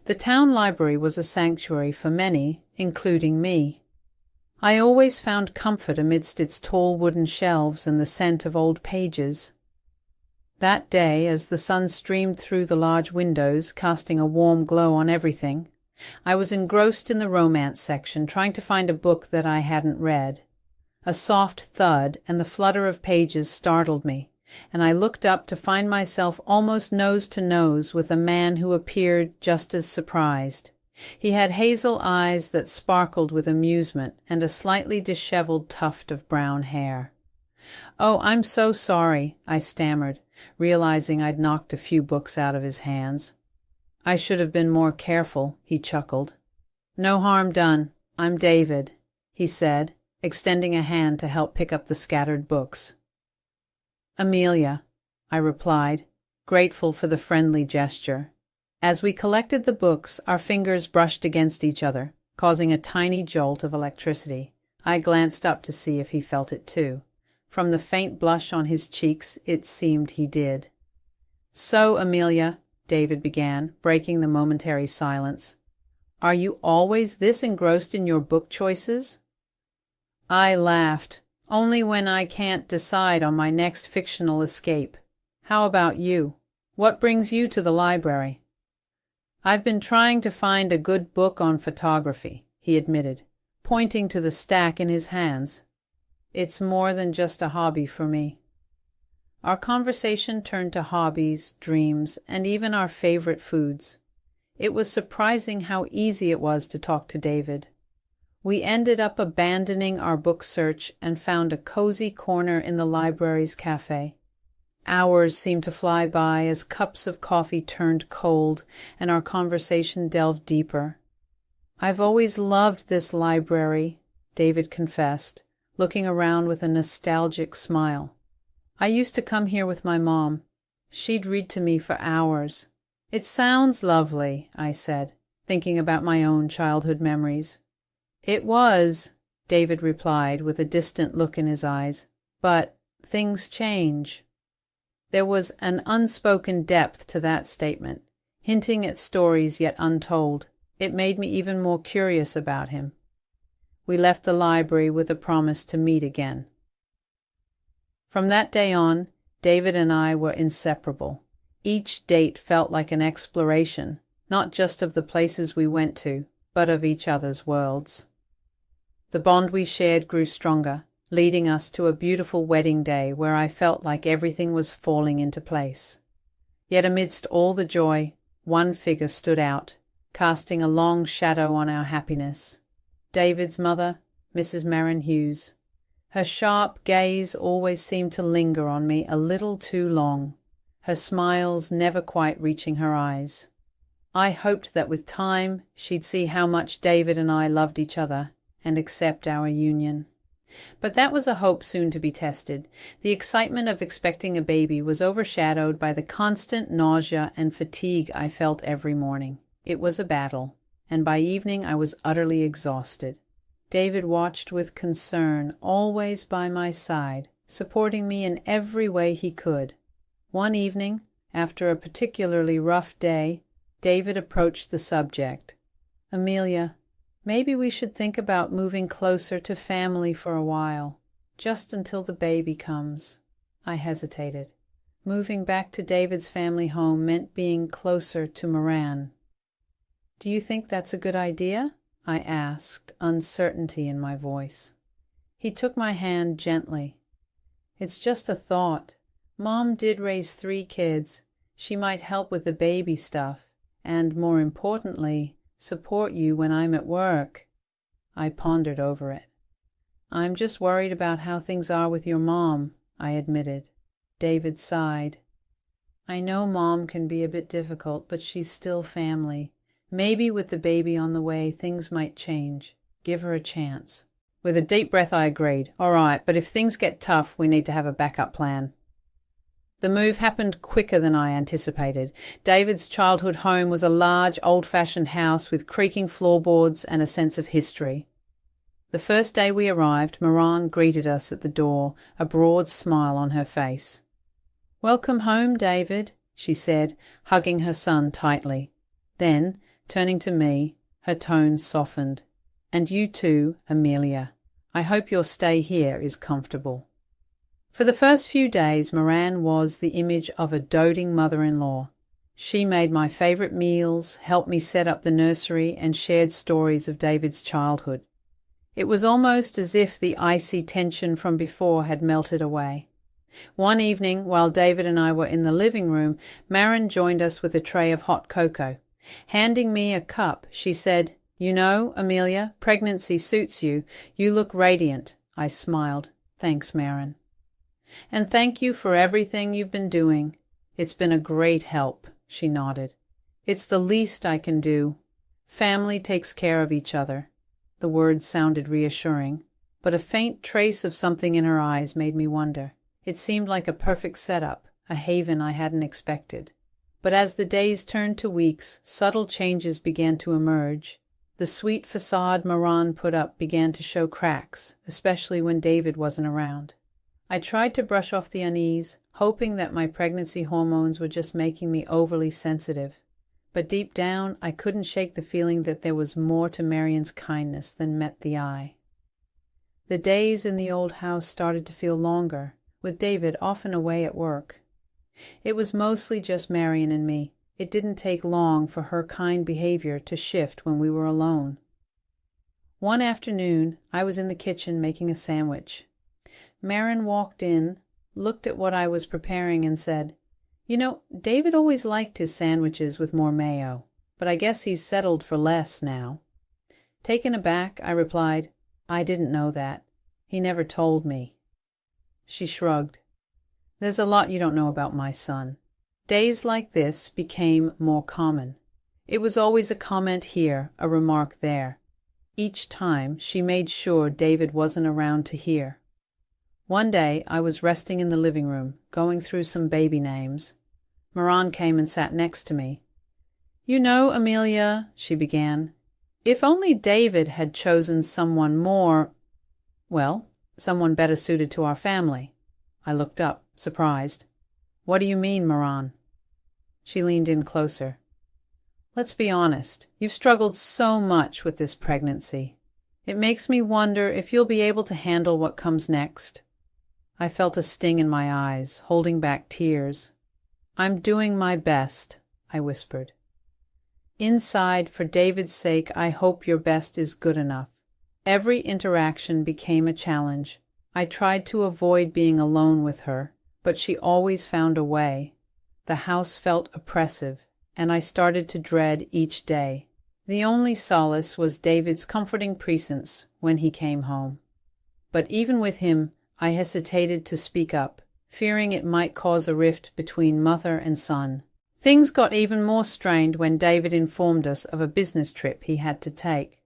The town library was a sanctuary for many, including me. I always found comfort amidst its tall wooden shelves and the scent of old pages. That day, as the sun streamed through the large windows, casting a warm glow on everything, I was engrossed in the romance section, trying to find a book that I hadn't read. A soft thud and the flutter of pages startled me, and I looked up to find myself almost nose to nose with a man who appeared just as surprised. He had hazel eyes that sparkled with amusement and a slightly disheveled tuft of brown hair. "Oh, I'm so sorry," I stammered, realizing I'd knocked a few books out of his hands. "I should have been more careful," he chuckled. "No harm done. I'm David," he said, extending a hand to help pick up the scattered books. "Amelia," I replied, grateful for the friendly gesture. As we collected the books, our fingers brushed against each other, causing a tiny jolt of electricity. I glanced up to see if he felt it too. From the faint blush on his cheeks, it seemed he did. "So, Amelia," David began, breaking the momentary silence, "are you always this engrossed in your book choices?" I laughed. "Only when I can't decide on my next fictional escape. How about you? What brings you to the library?" "I've been trying to find a good book on photography," he admitted, pointing to the stack in his hands. "It's more than just a hobby for me." Our conversation turned to hobbies, dreams, and even our favorite foods. It was surprising how easy it was to talk to David. We ended up abandoning our book search and found a cozy corner in the library's cafe. Hours seemed to fly by as cups of coffee turned cold and our conversation delved deeper. "I've always loved this library," David confessed, looking around with a nostalgic smile. "I used to come here with my mom. She'd read to me for hours." "It sounds lovely," I said, thinking about my own childhood memories. "It was," David replied with a distant look in his eyes, "but things change." There was an unspoken depth to that statement, hinting at stories yet untold. It made me even more curious about him. We left the library with a promise to meet again. From that day on, David and I were inseparable. Each date felt like an exploration, not just of the places we went to, but of each other's worlds. The bond we shared grew stronger, leading us to a beautiful wedding day where I felt like everything was falling into place. Yet amidst all the joy, one figure stood out, casting a long shadow on our happiness. David's mother, Mrs. Merrin Hughes. Her sharp gaze always seemed to linger on me a little too long, her smiles never quite reaching her eyes. I hoped that with time she'd see how much David and I loved each other and accept our union. But that was a hope soon to be tested. The excitement of expecting a baby was overshadowed by the constant nausea and fatigue I felt every morning. It was a battle, and by evening I was utterly exhausted. David watched with concern, always by my side, supporting me in every way he could. One evening, after a particularly rough day, David approached the subject. "Amelia, maybe we should think about moving closer to family for a while, just until the baby comes." I hesitated. Moving back to David's family home meant being closer to Moran. "Do you think that's a good idea?" I asked, uncertainty in my voice. He took my hand gently. "It's just a thought. Mom did raise 3 kids. She might help with the baby stuff, and, more importantly, support you when I'm at work." I pondered over it. "I'm just worried about how things are with your mom," I admitted. David sighed. "I know Mom can be a bit difficult, but she's still family. Maybe with the baby on the way, things might change. Give her a chance." With a deep breath, I agreed. "All right, but if things get tough, we need to have a backup plan." The move happened quicker than I anticipated. David's childhood home was a large, old-fashioned house with creaking floorboards and a sense of history. The first day we arrived, Moran greeted us at the door, a broad smile on her face. "Welcome home, David," she said, hugging her son tightly. Then, Turning to me, her tone softened. "And you too, Amelia. I hope your stay here is comfortable." For the first few days, Moran was the image of a doting mother-in-law. She made my favourite meals, helped me set up the nursery, and shared stories of David's childhood. It was almost as if the icy tension from before had melted away. One evening, while David and I were in the living room, Marin joined us with a tray of hot cocoa. Handing me a cup, she said, "You know, Amelia, pregnancy suits you. You look radiant." I smiled. "Thanks, Marin." "And thank you for everything you've been doing. It's been a great help," she nodded. "It's the least I can do. Family takes care of each other." The words sounded reassuring, but a faint trace of something in her eyes made me wonder. It seemed like a perfect setup, a haven I hadn't expected. But as the days turned to weeks, subtle changes began to emerge. The sweet facade Moran put up began to show cracks, especially when David wasn't around. I tried to brush off the unease, hoping that my pregnancy hormones were just making me overly sensitive. But deep down, I couldn't shake the feeling that there was more to Marian's kindness than met the eye. The days in the old house started to feel longer, with David often away at work. It was mostly just Marian and me. It didn't take long for her kind behavior to shift when we were alone. One afternoon, I was in the kitchen making a sandwich. Marin walked in, looked at what I was preparing, and said, "You know, David always liked his sandwiches with more mayo, but I guess he's settled for less now." Taken aback, I replied, "I didn't know that. He never told me." She shrugged. "There's a lot you don't know about my son." Days like this became more common. It was always a comment here, a remark there. Each time, she made sure David wasn't around to hear. One day, I was resting in the living room, going through some baby names. Moran came and sat next to me. "You know, Amelia," she began, "if only David had chosen someone someone better suited to our family." I looked up, surprised. "What do you mean, Moran?" She leaned in closer. "Let's be honest. You've struggled so much with this pregnancy. It makes me wonder if you'll be able to handle what comes next." I felt a sting in my eyes, holding back tears. "I'm doing my best," I whispered. Inside, for David's sake, I hope your best is good enough. Every interaction became a challenge. I tried to avoid being alone with her, but she always found a way. The house felt oppressive, and I started to dread each day. The only solace was David's comforting presence when he came home. But even with him, I hesitated to speak up, fearing it might cause a rift between mother and son. Things got even more strained when David informed us of a business trip he had to take.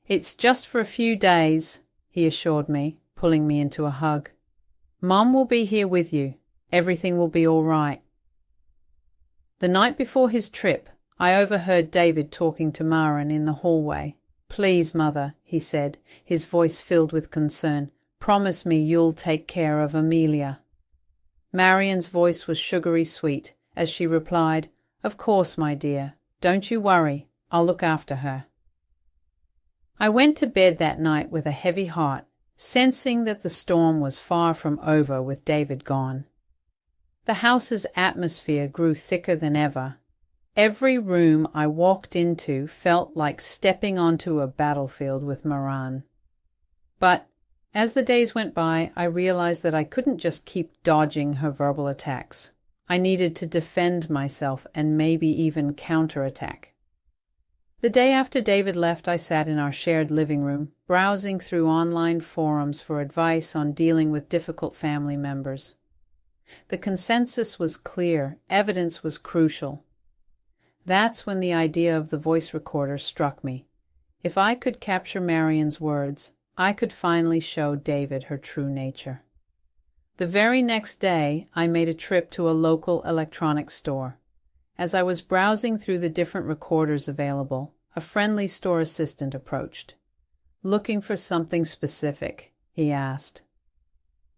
"It's just for a few days," he assured me, pulling me into a hug. "Mom will be here with you. Everything will be all right." The night before his trip, I overheard David talking to Marin in the hallway. "Please, Mother," he said, his voice filled with concern, "promise me you'll take care of Amelia." Marian's voice was sugary sweet as she replied, "Of course, my dear. Don't you worry. I'll look after her." I went to bed that night with a heavy heart, sensing that the storm was far from over with David gone. The house's atmosphere grew thicker than ever. Every room I walked into felt like stepping onto a battlefield with Moran. But as the days went by, I realized that I couldn't just keep dodging her verbal attacks. I needed to defend myself and maybe even counterattack. The day after David left, I sat in our shared living room, browsing through online forums for advice on dealing with difficult family members. The consensus was clear, evidence was crucial. That's when the idea of the voice recorder struck me. If I could capture Marian's words, I could finally show David her true nature. The very next day, I made a trip to a local electronics store. As I was browsing through the different recorders available, a friendly store assistant approached. "Looking for something specific?" he asked.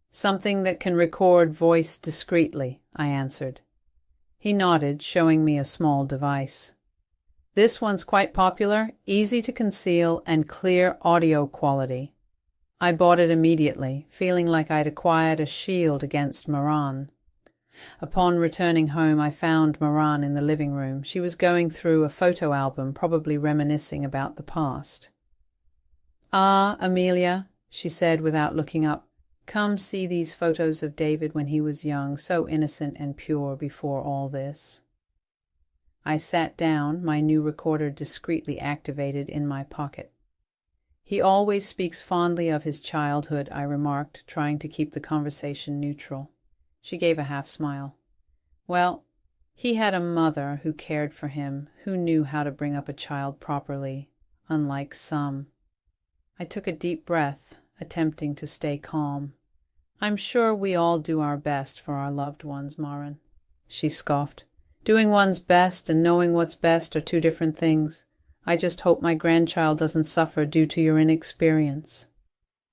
"Something that can record voice discreetly," I answered. He nodded, showing me a small device. This one's quite popular, easy to conceal, and clear audio quality. I bought it immediately, feeling like I'd acquired a shield against Moran. Upon returning home, I found Moran in the living room. She was going through a photo album, probably reminiscing about the past. "Ah, Amelia," she said without looking up, "come see these photos of David when he was young, so innocent and pure before all this." I sat down, my new recorder discreetly activated in my pocket. "He always speaks fondly of his childhood," I remarked, trying to keep the conversation neutral. She gave a half-smile. "Well, he had a mother who cared for him, who knew how to bring up a child properly, unlike some." I took a deep breath, attempting to stay calm. "I'm sure we all do our best for our loved ones, Maren," she scoffed. "Doing one's best and knowing what's best are two different things. I just hope my grandchild doesn't suffer due to your inexperience."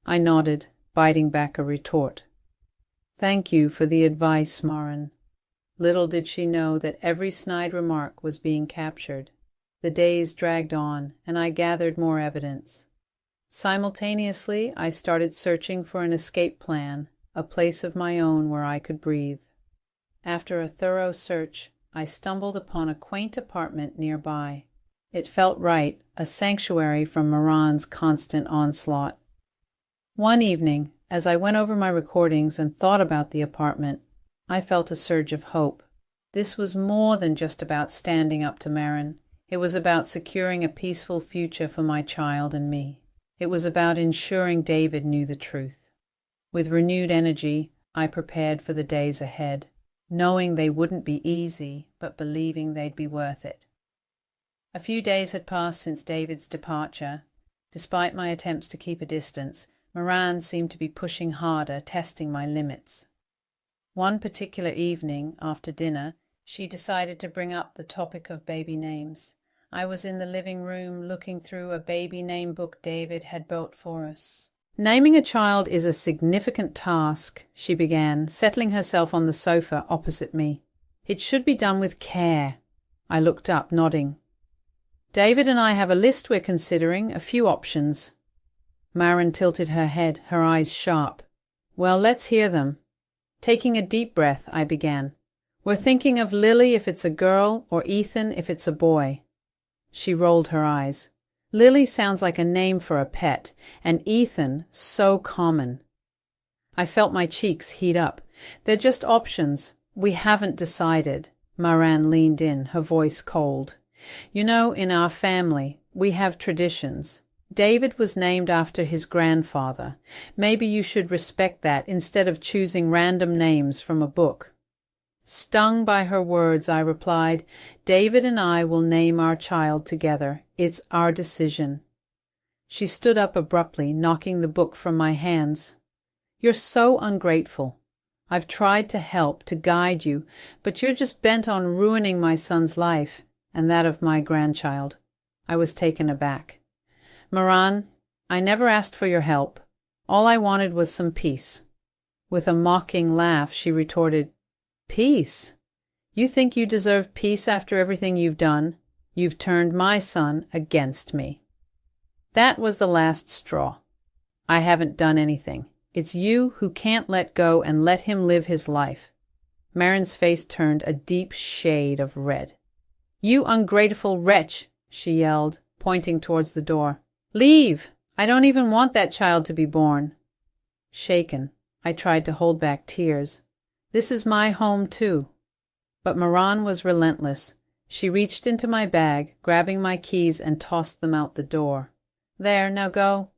I nodded, biting back a retort. "Thank you for the advice, Maren." Little did she know that every snide remark was being captured. The days dragged on, and I gathered more evidence. Simultaneously, I started searching for an escape plan, a place of my own where I could breathe. After a thorough search, I stumbled upon a quaint apartment nearby. It felt right, a sanctuary from Moran's constant onslaught. One evening, as I went over my recordings and thought about the apartment, I felt a surge of hope. This was more than just about standing up to Maren. It was about securing a peaceful future for my child and me. It was about ensuring David knew the truth. With renewed energy, I prepared for the days ahead, knowing they wouldn't be easy, but believing they'd be worth it. A few days had passed since David's departure. Despite my attempts to keep a distance, Moran seemed to be pushing harder, testing my limits. One particular evening, after dinner, she decided to bring up the topic of baby names. I was in the living room looking through a baby name book David had built for us. "Naming a child is a significant task," she began, settling herself on the sofa opposite me. "It should be done with care." I looked up, nodding. "David and I have a list we're considering, a few options." Maren tilted her head, her eyes sharp. "Well, let's hear them." Taking a deep breath, I began. "We're thinking of Lily if it's a girl, or Ethan if it's a boy." She rolled her eyes. "Lily sounds like a name for a pet, and Ethan, so common." I felt my cheeks heat up. "They're just options. We haven't decided." Maren leaned in, her voice cold. "You know, in our family, we have traditions. David was named after his grandfather. Maybe you should respect that instead of choosing random names from a book." Stung by her words, I replied, "David and I will name our child together. It's our decision." She stood up abruptly, knocking the book from my hands. "You're so ungrateful. I've tried to help, to guide you, but you're just bent on ruining my son's life, and that of my grandchild." I was taken aback. "Moran, I never asked for your help. All I wanted was some peace." With a mocking laugh, she retorted, "Peace? You think you deserve peace after everything you've done? You've turned my son against me." That was the last straw. "I haven't done anything. It's you who can't let go and let him live his life." Maren's face turned a deep shade of red. "You ungrateful wretch," she yelled, pointing towards the door. "Leave! I don't even want that child to be born." Shaken, I tried to hold back tears. "This is my home too." But Moran was relentless. She reached into my bag, grabbing my keys, and tossed them out the door. "There, now go."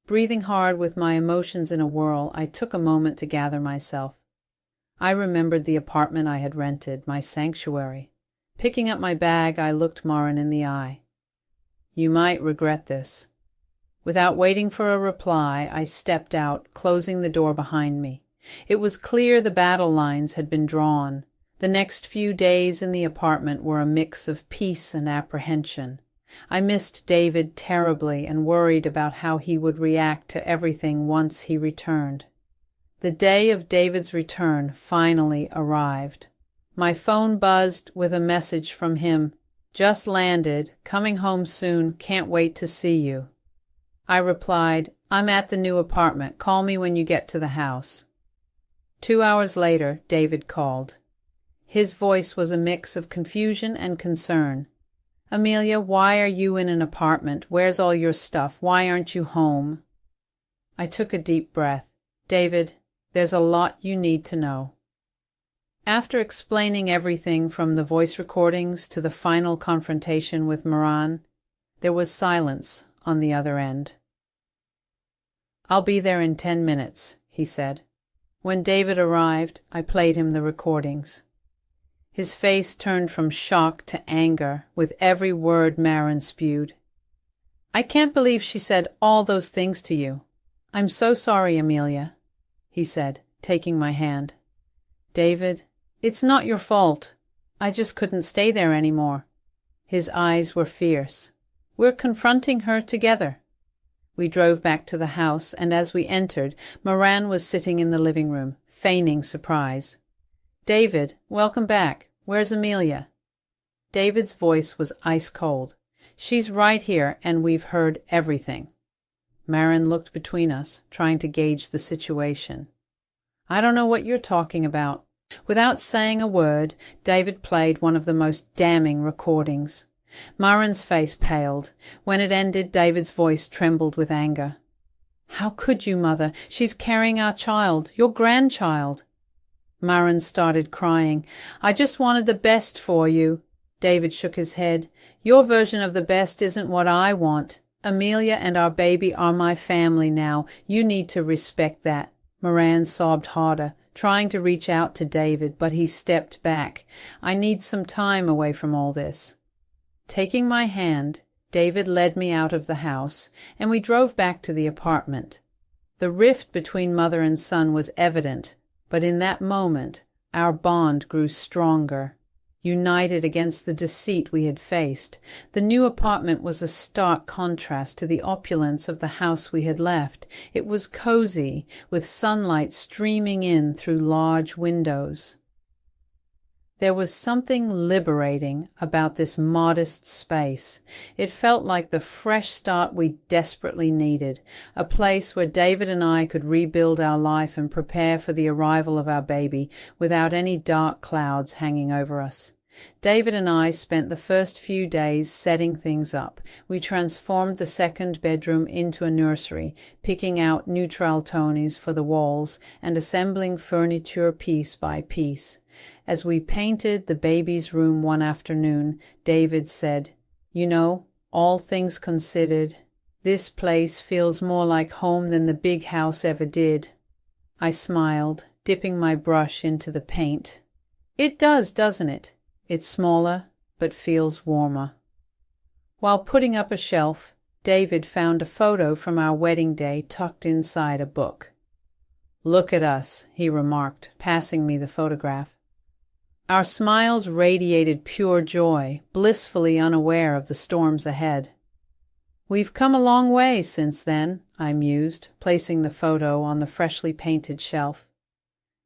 Breathing hard with my emotions in a whirl, I took a moment to gather myself. I remembered the apartment I had rented, my sanctuary. Picking up my bag, I looked Maren in the eye. "You might regret this." Without waiting for a reply, I stepped out, closing the door behind me. It was clear the battle lines had been drawn. The next few days in the apartment were a mix of peace and apprehension. I missed David terribly and worried about how he would react to everything once he returned. The day of David's return finally arrived. My phone buzzed with a message from him. Just landed, coming home soon, can't wait to see you. I replied, I'm at the new apartment, call me when you get to the house. 2 hours later, David called. His voice was a mix of confusion and concern. Amelia, why are you in an apartment? Where's all your stuff? Why aren't you home? I took a deep breath. David, there's a lot you need to know. After explaining everything from the voice recordings to the final confrontation with Moran, there was silence on the other end. I'll be there in 10 minutes, he said. When David arrived, I played him the recordings. His face turned from shock to anger with every word Marin spewed. I can't believe she said all those things to you. I'm so sorry, Amelia, he said, taking my hand. David, it's not your fault. I just couldn't stay there anymore. His eyes were fierce. We're confronting her together. We drove back to the house, and as we entered, Moran was sitting in the living room, feigning surprise. David, welcome back. Where's Amelia? David's voice was ice cold. She's right here, and we've heard everything. Marin looked between us, trying to gauge the situation. I don't know what you're talking about. Without saying a word, David played one of the most damning recordings. Marin's face paled. When it ended, David's voice trembled with anger. How could you, Mother? She's carrying our child, your grandchild. Marin started crying. I just wanted the best for you. David shook his head. Your version of the best isn't what I want. Amelia and our baby are my family now. You need to respect that. Moran sobbed harder, trying to reach out to David, but he stepped back. I need some time away from all this. Taking my hand, David led me out of the house, and we drove back to the apartment. The rift between mother and son was evident, but in that moment our bond grew stronger. United against the deceit we had faced, the new apartment was a stark contrast to the opulence of the house we had left. It was cozy, with sunlight streaming in through large windows. There was something liberating about this modest space. It felt like the fresh start we desperately needed, a place where David and I could rebuild our life and prepare for the arrival of our baby without any dark clouds hanging over us. David and I spent the first few days setting things up. We transformed the second bedroom into a nursery, picking out neutral tones for the walls and assembling furniture piece by piece. As we painted the baby's room one afternoon, David said, You know, all things considered, this place feels more like home than the big house ever did. I smiled, dipping my brush into the paint. It does, doesn't it? It's smaller, but feels warmer. While putting up a shelf, David found a photo from our wedding day tucked inside a book. Look at us, he remarked, passing me the photograph. Our smiles radiated pure joy, blissfully unaware of the storms ahead. We've come a long way since then, I mused, placing the photo on the freshly painted shelf.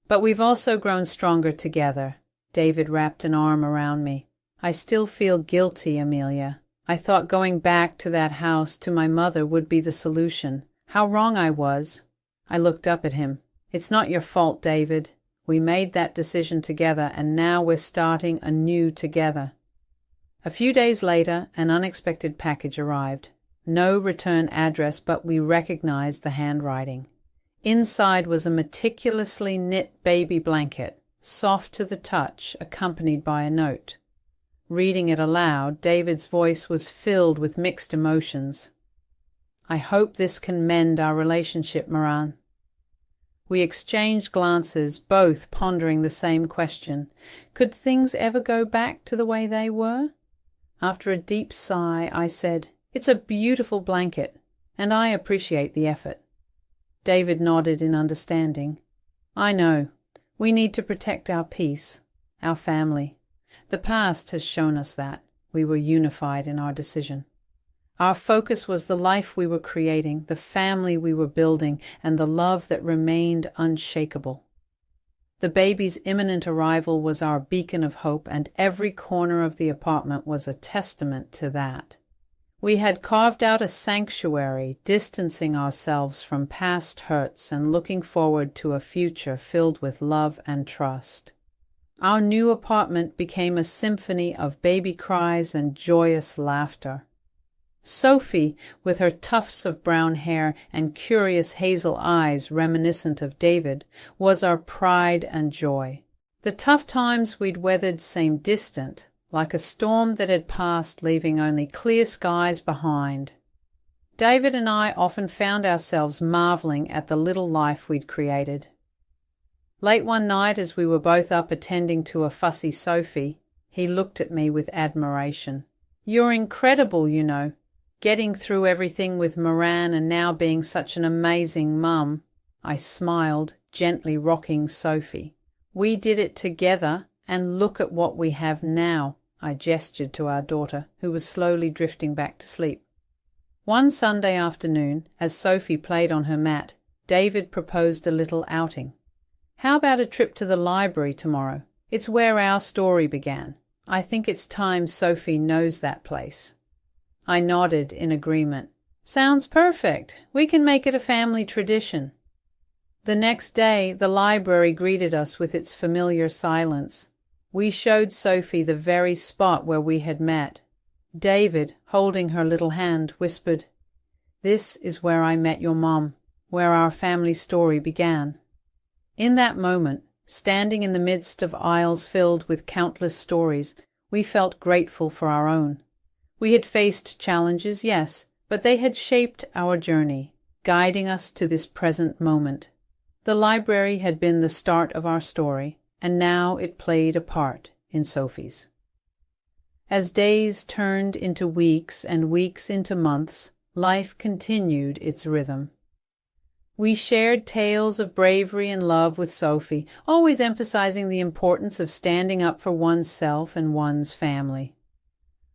But we've also grown stronger together. David wrapped an arm around me. I still feel guilty, Amelia. I thought going back to that house to my mother would be the solution. How wrong I was. I looked up at him. It's not your fault, David. We made that decision together, and now we're starting anew together. A few days later, an unexpected package arrived. No return address, but we recognized the handwriting. Inside was a meticulously knit baby blanket, soft to the touch, accompanied by a note. Reading it aloud, David's voice was filled with mixed emotions. I hope this can mend our relationship, Moran. We exchanged glances, both pondering the same question. Could things ever go back to the way they were? After a deep sigh, I said, It's a beautiful blanket, and I appreciate the effort. David nodded in understanding. I know. We need to protect our peace, our family. The past has shown us that. We were unified in our decision. Our focus was the life we were creating, the family we were building, and the love that remained unshakable. The baby's imminent arrival was our beacon of hope, and every corner of the apartment was a testament to that. We had carved out a sanctuary, distancing ourselves from past hurts and looking forward to a future filled with love and trust. Our new apartment became a symphony of baby cries and joyous laughter. Sophie, with her tufts of brown hair and curious hazel eyes reminiscent of David, was our pride and joy. The tough times we'd weathered seemed distant, like a storm that had passed, leaving only clear skies behind. David and I often found ourselves marveling at the little life we'd created. Late one night, as we were both up attending to a fussy Sophie, he looked at me with admiration. "You're incredible, you know. Getting through everything with Moran and now being such an amazing mum." I smiled, gently rocking Sophie. "We did it together, and look at what we have now." I gestured to our daughter, who was slowly drifting back to sleep. One Sunday afternoon, as Sophie played on her mat, David proposed a little outing. "How about a trip to the library tomorrow? It's where our story began. I think it's time Sophie knows that place." I nodded in agreement. "Sounds perfect. We can make it a family tradition." The next day, the library greeted us with its familiar silence. We showed Sophie the very spot where we had met. David, holding her little hand, whispered, "This is where I met your mom, where our family story began." In that moment, standing in the midst of aisles filled with countless stories, we felt grateful for our own. We had faced challenges, yes, but they had shaped our journey, guiding us to this present moment. The library had been the start of our story, and now it played a part in Sophie's. As days turned into weeks and weeks into months, life continued its rhythm. We shared tales of bravery and love with Sophie, always emphasizing the importance of standing up for oneself and one's family.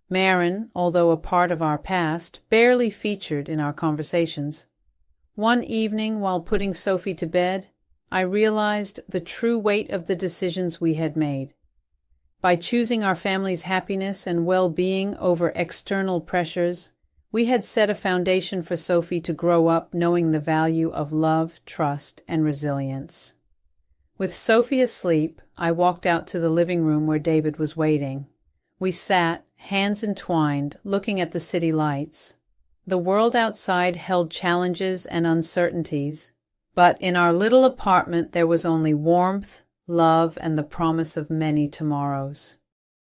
Marin, although a part of our past, barely featured in our conversations. One evening, while putting Sophie to bed, I realized the true weight of the decisions we had made. By choosing our family's happiness and well-being over external pressures, we had set a foundation for Sophie to grow up knowing the value of love, trust, and resilience. With Sophie asleep, I walked out to the living room where David was waiting. We sat, hands entwined, looking at the city lights. The world outside held challenges and uncertainties, but in our little apartment there was only warmth, love, and the promise of many tomorrows.